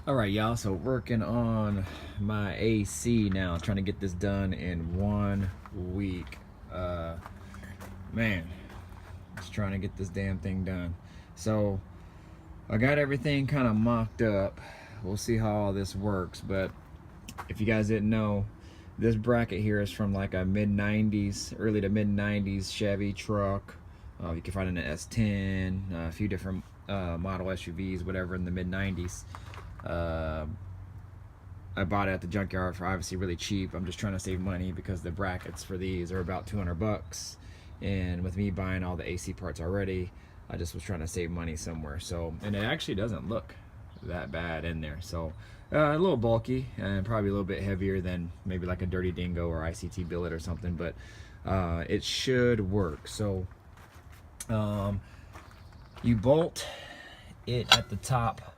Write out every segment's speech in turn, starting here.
Alright y'all, so working on my AC now, trying to get this done in 1 week. Man, just trying to get this damn thing done. So I got everything kind of mocked up. We'll see how all this works, but if you guys didn't know, this bracket here is from like a mid-90s, early to mid-90s Chevy truck. You can find it in an S10, a few different model SUVs, whatever, in the mid-90s. I bought it at the junkyard for obviously really cheap. I'm just trying to save money because the brackets for these are about 200 bucks, and with me buying all the AC parts already, I just was trying to save money somewhere. So, and it actually doesn't look that bad in there. So a little bulky and probably a little bit heavier than maybe like a Dirty Dingo or ICT Billet or something, but it should work. So you bolt it at the top.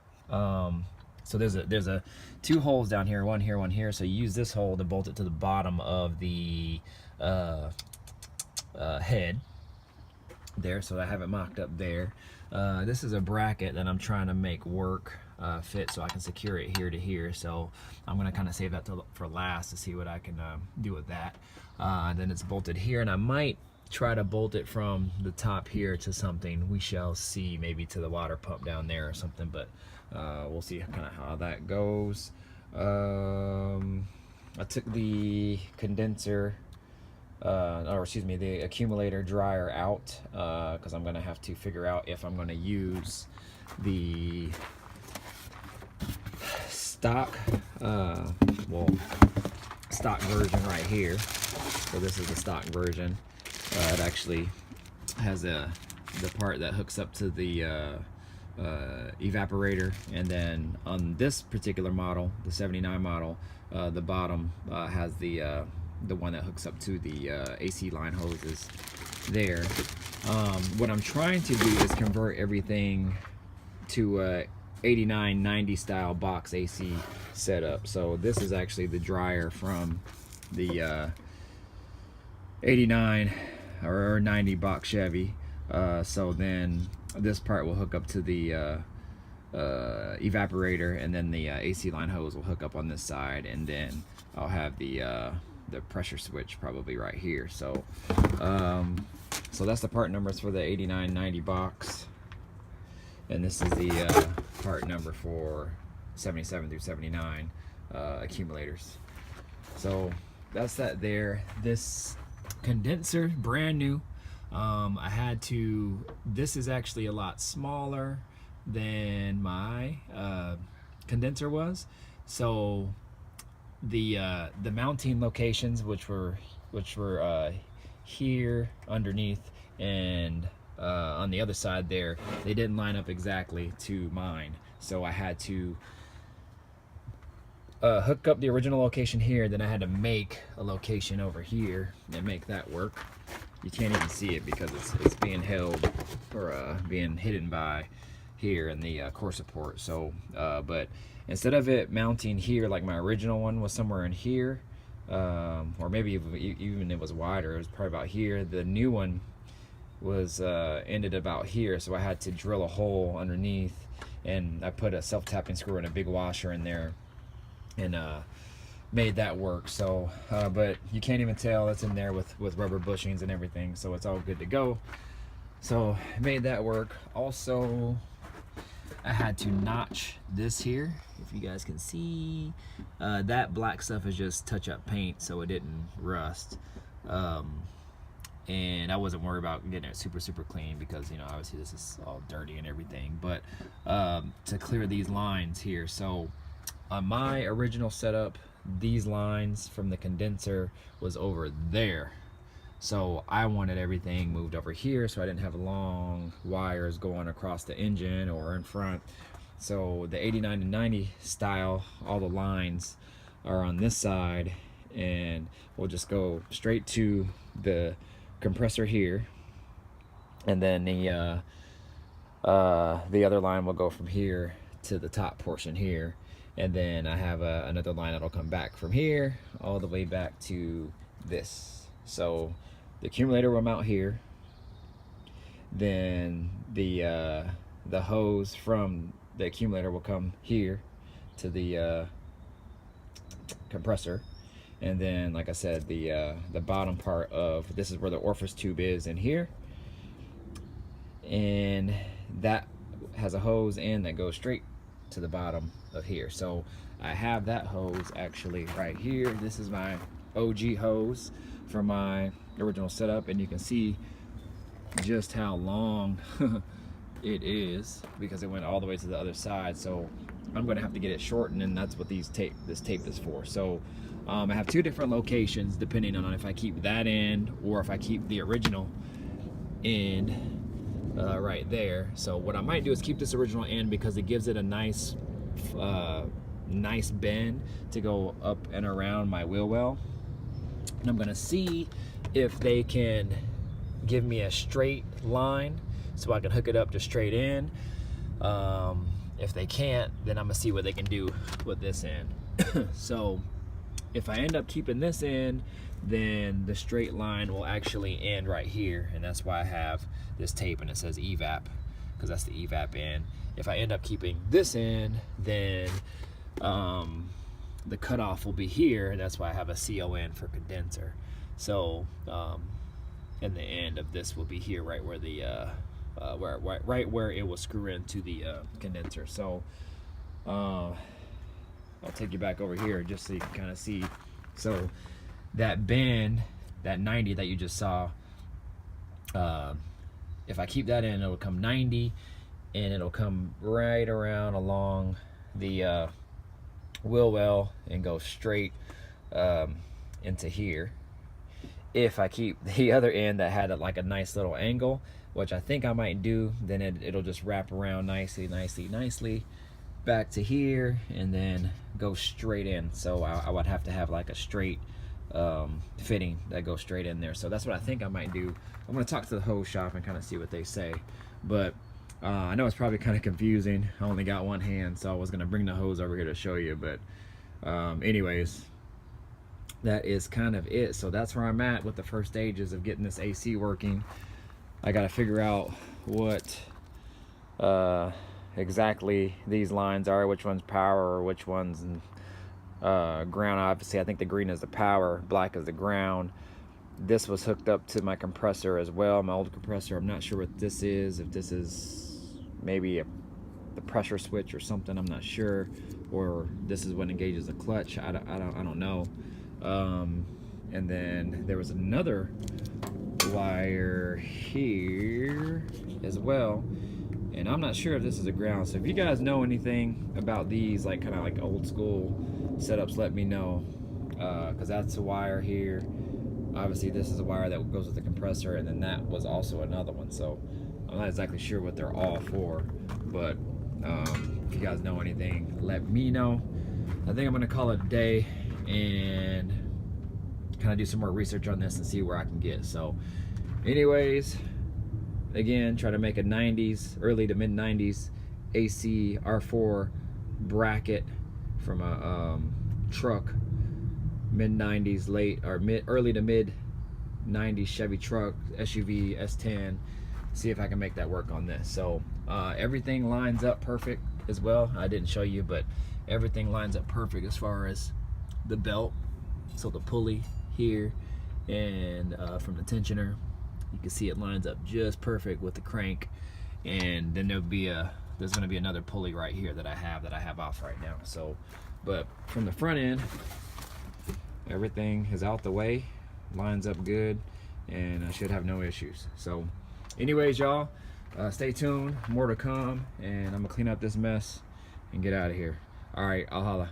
So there's a two holes down here, one here, one here. So you use this hole to bolt it to the bottom of the head there. So I have it mocked up there. This is a bracket that I'm trying to make work fit so I can secure it here to here. So I'm gonna kind of save that for last to see what I can do with that. Then it's bolted here, and I might try to bolt it from the top here to something. We shall see, maybe to the water pump down there or something, but we'll see kind of how that goes. I took the condenser or excuse me, the accumulator dryer out because I'm gonna have to figure out if I'm gonna use the stock stock version right here. So this is the stock version. It actually has the part that hooks up to the evaporator, and then on this particular model, the 79 model, the bottom has the one that hooks up to the AC line hoses there. What I'm trying to do is convert everything to a 89-90 style box AC setup. So this is actually the dryer from the 89 or 90 Box Chevy. So then this part will hook up to the evaporator, and then the AC line hose will hook up on this side, and then I'll have the pressure switch probably right here. So so that's the part numbers for the 89-90 box, and this is the part number for 77 through 79 accumulators. So that's that there. This condenser, brand new. I had to, this is actually a lot smaller than my condenser was. So the mounting locations, which were here underneath and on the other side there, they didn't line up exactly to mine. So I had to hook up the original location here, then I had to make a location over here and make that work. You can't even see it because it's being held or being hidden by here in the core support. So but instead of it mounting here like my original one was somewhere in here, or maybe even it was wider, it was probably about here, the new one was ended about here. So I had to drill a hole underneath, and I put a self-tapping screw and a big washer in there, and made that work. So but you can't even tell it's in there with rubber bushings and everything, so it's all good to go. So I made that work. Also, I had to notch this here, if you guys can see. That black stuff is just touch-up paint, so it didn't rust. And I wasn't worried about getting it super clean because, you know, obviously this is all dirty and everything. But to clear these lines here, so on my original setup, these lines from the condenser was over there. So I wanted everything moved over here so I didn't have long wires going across the engine or in front. So the 89 and 90 style, all the lines are on this side, and we'll just go straight to the compressor here, and then the other line will go from here to the top portion here, and then I have another line that'll come back from here all the way back to this. So the accumulator will mount here, then the hose from the accumulator will come here, to the compressor. And then, like I said, the bottom part of this is where the orifice tube is in here, and that has a hose in that goes straight to the bottom of here. So I have that hose actually right here. This is my OG hose from my original setup, and you can see just how long it is because it went all the way to the other side. So I'm going to have to get it shortened, and that's what this tape is for. So I have two different locations depending on if I keep that end or if I keep the original end right there. So what I might do is keep this original end because it gives it a nice nice bend to go up and around my wheel well. And I'm going to see if they can give me a straight line so I can hook it up to straight in. If they can't, then I'm gonna see what they can do with this end. So if I end up keeping this in, then the straight line will actually end right here, and that's why I have this tape and it says evap, because that's the evap end. If I end up keeping this in, then the cutoff will be here, and that's why I have a CON for condenser. So and the end of this will be here, right where the right where it will screw into the condenser. So I'll take you back over here just so you can kind of see. So that bend, that 90 that you just saw, if I keep that in, it'll come 90, and it'll come right around along the wheel well and go straight into here. If I keep the other end that had like a nice little angle, which I think I might do, then it'll just wrap around nicely back to here and then go straight in. So I would have to have like a straight fitting that goes straight in there. So that's what I think I might do. I'm going to talk to the hose shop and kind of see what they say. But I know it's probably kind of confusing. I only got one hand, so I was going to bring the hose over here to show you. But anyways, that is kind of it. So that's where I'm at with the first stages of getting this AC working. I got to figure out what exactly these lines are, which one's power or which one's ground. Obviously I think the green is the power, black is the ground. This was hooked up to my compressor as well, my old compressor. I'm not sure what this is, if this is maybe the pressure switch or something, I'm not sure, or this is what engages the clutch. I don't know. And then there was another wire here as well, and I'm not sure if this is a ground. So if you guys know anything about these, like kind of like old school setups, let me know, because that's a wire here. Obviously this is a wire that goes with the compressor, and then that was also another one. So I'm not exactly sure what they're all for, but if you guys know anything, let me know. I think I'm gonna call it a day and kind of do some more research on this and see where I can get. So anyways, again, try to make a 90s, early to mid 90s AC R4 bracket from a truck, mid 90s, late or early to mid 90s Chevy truck, SUV S10. See if I can make that work on this. So everything lines up perfect as well. I didn't show you, but everything lines up perfect as far as the belt. So the pulley here, and from the tensioner, you can see it lines up just perfect with the crank. And then there's going to be another pulley right here that I have off right now. So, but from the front end, everything is out the way, lines up good, and I should have no issues. So anyways, y'all, stay tuned, more to come, and I'm gonna clean up this mess and get out of here. All right, I'll holla.